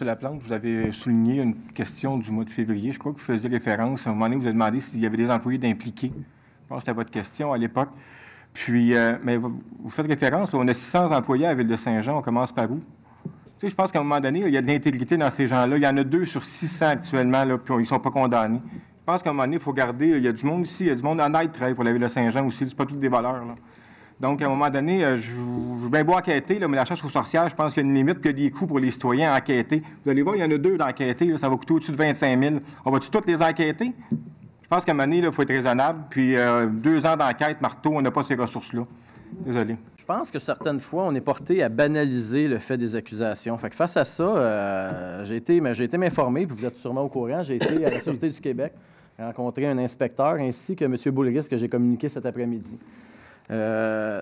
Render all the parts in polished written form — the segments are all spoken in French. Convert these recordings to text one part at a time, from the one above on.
Laplante, vous avez souligné une question du mois de février. Je crois que vous faisiez référence. À un moment donné, vous avez demandé s'il y avait des employés d'impliqués. Je pense que c'était votre question à l'époque. Puis, mais vous faites référence, là, on a 600 employés à la Ville de Saint-Jean. On commence par où? Tu sais, je pense qu'à un moment donné, il y a de l'intégrité dans ces gens-là. Il y en a 2 sur 600 actuellement, là, puis ils ne sont pas condamnés. Je pense qu'à un moment donné, il faut garder... Il y a du monde ici, il y a du monde honnête qui travaille pour la Ville de Saint-Jean aussi. C'est pas toutes des voleurs, là. Donc, à un moment donné, je veux bien beau enquêter, là, mais la chasse aux sorcières, je pense qu'il y a une limite, puis il y a des coûts pour les citoyens à enquêter. Vous allez voir, il y en a 2 d'enquêter, là, ça va coûter au-dessus de 25 000. On va-tu toutes les enquêter? Je pense qu'à un moment donné, il faut être raisonnable. Puis 2 ans d'enquête, marteau, on n'a pas ces ressources-là. Désolé. Je pense que certaines fois, on est porté à banaliser le fait des accusations. Fait que face à ça, j'ai été m'informer, puis vous êtes sûrement au courant, j'ai été à la Sûreté du Québec rencontrer un inspecteur ainsi que M. Boulris, que j'ai communiqué cet après-midi.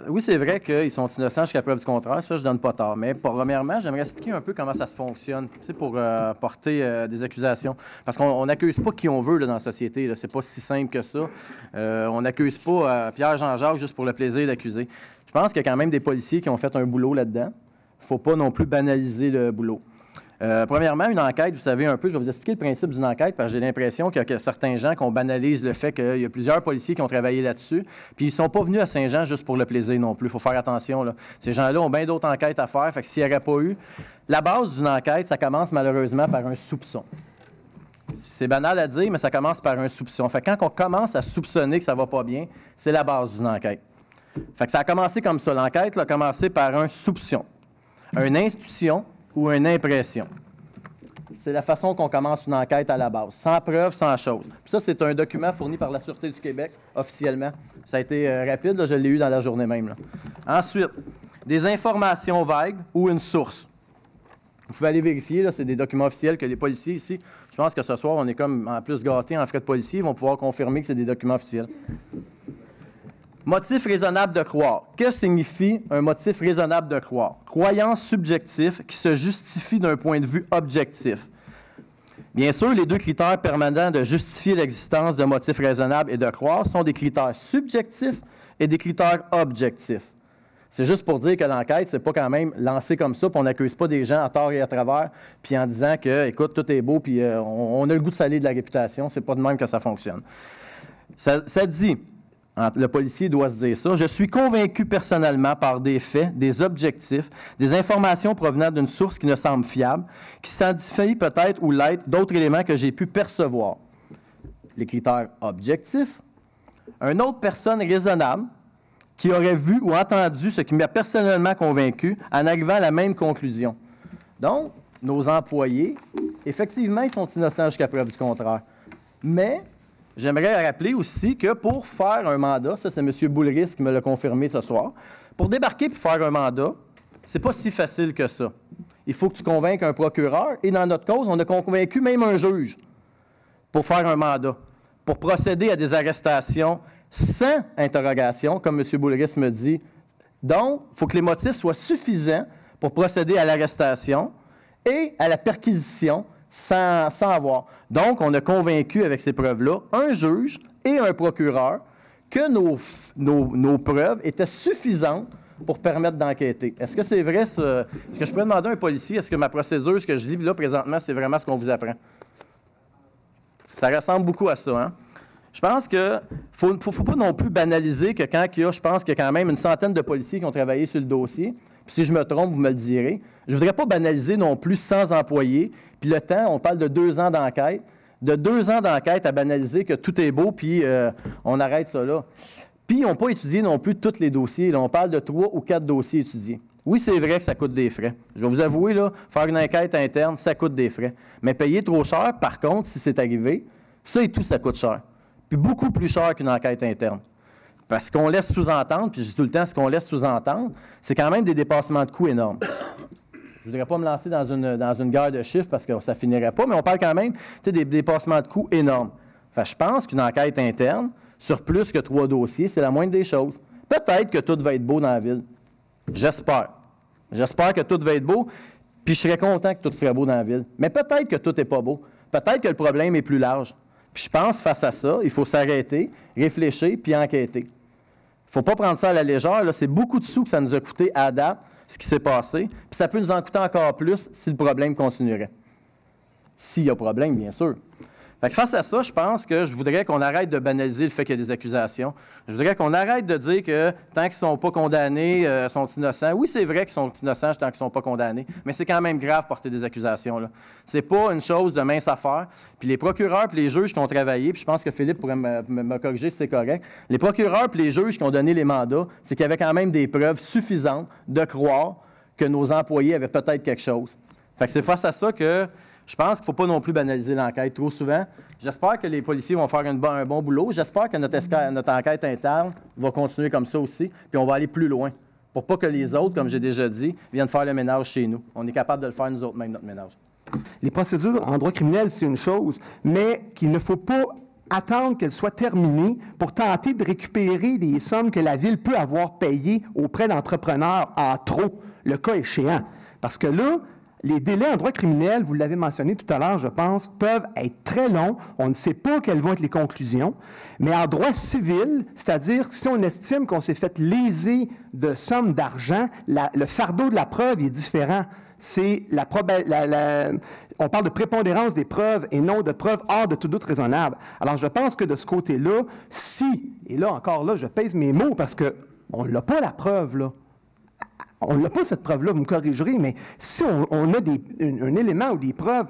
Oui, c'est vrai qu'ils sont innocents jusqu'à preuve du contraire, ça, je donne pas tort. Mais premièrement, j'aimerais expliquer un peu comment ça se fonctionne, tu sais, pour porter des accusations. Parce qu'on n'accuse pas qui on veut là, dans la société. C'est pas si simple que ça. On n'accuse pas Pierre Jean-Jacques juste pour le plaisir d'accuser. Je pense qu'il y a quand même des policiers qui ont fait un boulot là-dedans. Il ne faut pas non plus banaliser le boulot. Premièrement, une enquête, vous savez un peu, je vais vous expliquer le principe d'une enquête parce que j'ai l'impression qu'il y a certains gens qui banalisent le fait qu'il y a plusieurs policiers qui ont travaillé là-dessus, puis ils ne sont pas venus à Saint-Jean juste pour le plaisir non plus. Il faut faire attention, là. Ces gens-là ont bien d'autres enquêtes à faire, fait que s'il n'y aurait pas eu... La base d'une enquête, ça commence malheureusement par un soupçon. C'est banal à dire, mais ça commence par un soupçon. Fait que quand on commence à soupçonner que ça ne va pas bien, c'est la base d'une enquête. Fait que ça a commencé comme ça. L'enquête a commencé par un soupçon, une institution ou une impression. C'est la façon qu'on commence une enquête à la base, sans preuve, sans chose. Puis ça, c'est un document fourni par la Sûreté du Québec, officiellement. Ça a été rapide, là, je l'ai eu dans la journée même. Là. Ensuite, des informations vagues ou une source. Vous pouvez aller vérifier, là, c'est des documents officiels que les policiers ici, je pense que ce soir, on est comme en plus gâtés en frais de policier, ils vont pouvoir confirmer que c'est des documents officiels. Motif raisonnable de croire. Que signifie un motif raisonnable de croire? Croyance subjective qui se justifie d'un point de vue objectif. Bien sûr, les 2 critères permanents de justifier l'existence de motifs raisonnables et de croire sont des critères subjectifs et des critères objectifs. C'est juste pour dire que l'enquête, c'est pas quand même lancé comme ça, puis on n'accuse pas des gens à tort et à travers, puis en disant que, écoute, tout est beau, puis on a le goût de salir de la réputation. C'est pas de même que ça fonctionne. Ça dit... Le policier doit se dire ça. Je suis convaincu personnellement par des faits, des objectifs, des informations provenant d'une source qui ne semble fiable, qui s'identifie peut-être ou l'être d'autres éléments que j'ai pu percevoir. Les critères objectifs. Une autre personne raisonnable qui aurait vu ou entendu ce qui m'a personnellement convaincu en arrivant à la même conclusion. Donc, nos employés, effectivement, ils sont innocents jusqu'à preuve du contraire. Mais... j'aimerais rappeler aussi que pour faire un mandat, ça c'est M. Boulris qui me l'a confirmé ce soir, pour débarquer et faire un mandat, c'est pas si facile que ça. Il faut que tu convainques un procureur, et dans notre cause, on a convaincu même un juge pour faire un mandat, pour procéder à des arrestations sans interrogation, comme M. Boulris me dit. Donc, il faut que les motifs soient suffisants pour procéder à l'arrestation et à la perquisition sans avoir. Donc, on a convaincu avec ces preuves-là un juge et un procureur que nos preuves étaient suffisantes pour permettre d'enquêter. Est-ce que c'est vrai, ça? Est-ce que je pourrais demander à un policier, est-ce que ma procédure, ce que je lis là présentement, c'est vraiment ce qu'on vous apprend? Ça ressemble beaucoup à ça, hein? Je pense qu'il ne faut pas non plus banaliser que quand il y a, je pense qu'il y a quand même une centaine de policiers qui ont travaillé sur le dossier. Puis si je me trompe, vous me le direz. Je ne voudrais pas banaliser non plus 100 employés. Puis le temps, on parle de 2 ans d'enquête. De 2 ans d'enquête à banaliser que tout est beau, puis on arrête ça là. Puis ils n'ont pas étudié non plus tous les dossiers. Là, on parle de 3 ou 4 dossiers étudiés. Oui, c'est vrai que ça coûte des frais. Je vais vous avouer, là, faire une enquête interne, ça coûte des frais. Mais payer trop cher, par contre, si c'est arrivé, ça et tout, ça coûte cher. Puis beaucoup plus cher qu'une enquête interne. Parce qu'on laisse sous-entendre, puis je dis tout le temps ce qu'on laisse sous-entendre, c'est quand même des dépassements de coûts énormes. Je ne voudrais pas me lancer dans une guerre de chiffres parce que ça ne finirait pas, mais on parle quand même des dépassements de coûts énormes. Fait, je pense qu'une enquête interne, sur plus que 3 dossiers, c'est la moindre des choses. Peut-être que tout va être beau dans la ville. J'espère. J'espère que tout va être beau, puis je serais content que tout serait beau dans la ville. Mais peut-être que tout n'est pas beau. Peut-être que le problème est plus large. Puis je pense, face à ça, il faut s'arrêter, réfléchir, puis enquêter. Il ne faut pas prendre ça à la légère. Là. C'est beaucoup de sous que ça nous a coûté à date, ce qui s'est passé. Puis ça peut nous en coûter encore plus si le problème continuerait. s'il y a problème, bien sûr. Fait que face à ça, je pense que je voudrais qu'on arrête de banaliser le fait qu'il y a des accusations. Je voudrais qu'on arrête de dire que tant qu'ils ne sont pas condamnés, ils sont innocents. Oui, c'est vrai qu'ils sont innocents tant qu'ils ne sont pas condamnés, mais c'est quand même grave porter des accusations. Ce n'est pas une chose de mince affaire. Puis les procureurs et les juges qui ont travaillé, puis je pense que Philippe pourrait me corriger si c'est correct, les procureurs et les juges qui ont donné les mandats, c'est qu'il y avait quand même des preuves suffisantes de croire que nos employés avaient peut-être quelque chose. Fait que c'est face à ça que je pense qu'il ne faut pas non plus banaliser l'enquête trop souvent. J'espère que les policiers vont faire un bon boulot. J'espère que notre enquête interne va continuer comme ça aussi, puis on va aller plus loin, pour pas que les autres, comme j'ai déjà dit, viennent faire le ménage chez nous. On est capable de le faire nous autres même, notre ménage. Les procédures en droit criminel, c'est une chose, mais qu'il ne faut pas attendre qu'elles soient terminées pour tenter de récupérer des sommes que la Ville peut avoir payées auprès d'entrepreneurs en trop, le cas échéant. Parce que là, les délais en droit criminel, vous l'avez mentionné tout à l'heure, je pense, peuvent être très longs. On ne sait pas quelles vont être les conclusions. Mais en droit civil, c'est-à-dire si on estime qu'on s'est fait léser de sommes d'argent, le fardeau de la preuve est différent. C'est on parle de prépondérance des preuves et non de preuves hors de tout doute raisonnable. Alors, je pense que de ce côté-là, et là, encore là, je pèse mes mots parce qu'on n'a pas la preuve, là. On n'a pas cette preuve-là, vous me corrigerez, mais si on a un élément ou des preuves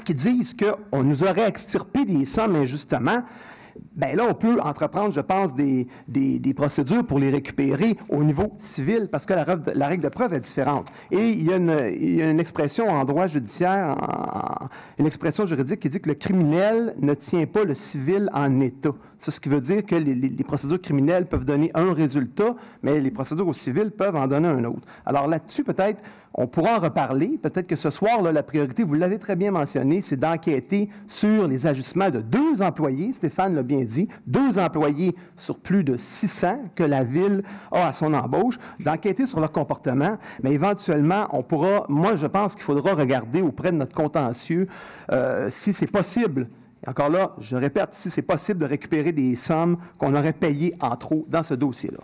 qui disent qu'on nous aurait extirpé des sommes injustement, bien là, on peut entreprendre, je pense, des procédures pour les récupérer au niveau civil, parce que la règle de preuve est différente. Et il y a une expression en droit judiciaire, une expression juridique qui dit que le criminel ne tient pas le civil en état. C'est ce qui veut dire que les procédures criminelles peuvent donner un résultat, mais les procédures au civil peuvent en donner un autre. Alors là-dessus, peut-être, on pourra en reparler. Peut-être que ce soir, là, la priorité, vous l'avez très bien mentionné, c'est d'enquêter sur les ajustements de 2 employés, Stéphane l'a bien dit, 2 employés sur plus de 600 que la Ville a à son embauche, d'enquêter sur leur comportement, mais éventuellement, moi je pense qu'il faudra regarder auprès de notre contentieux si c'est possible. Et encore là, je répète, si c'est possible de récupérer des sommes qu'on aurait payées en trop dans ce dossier-là.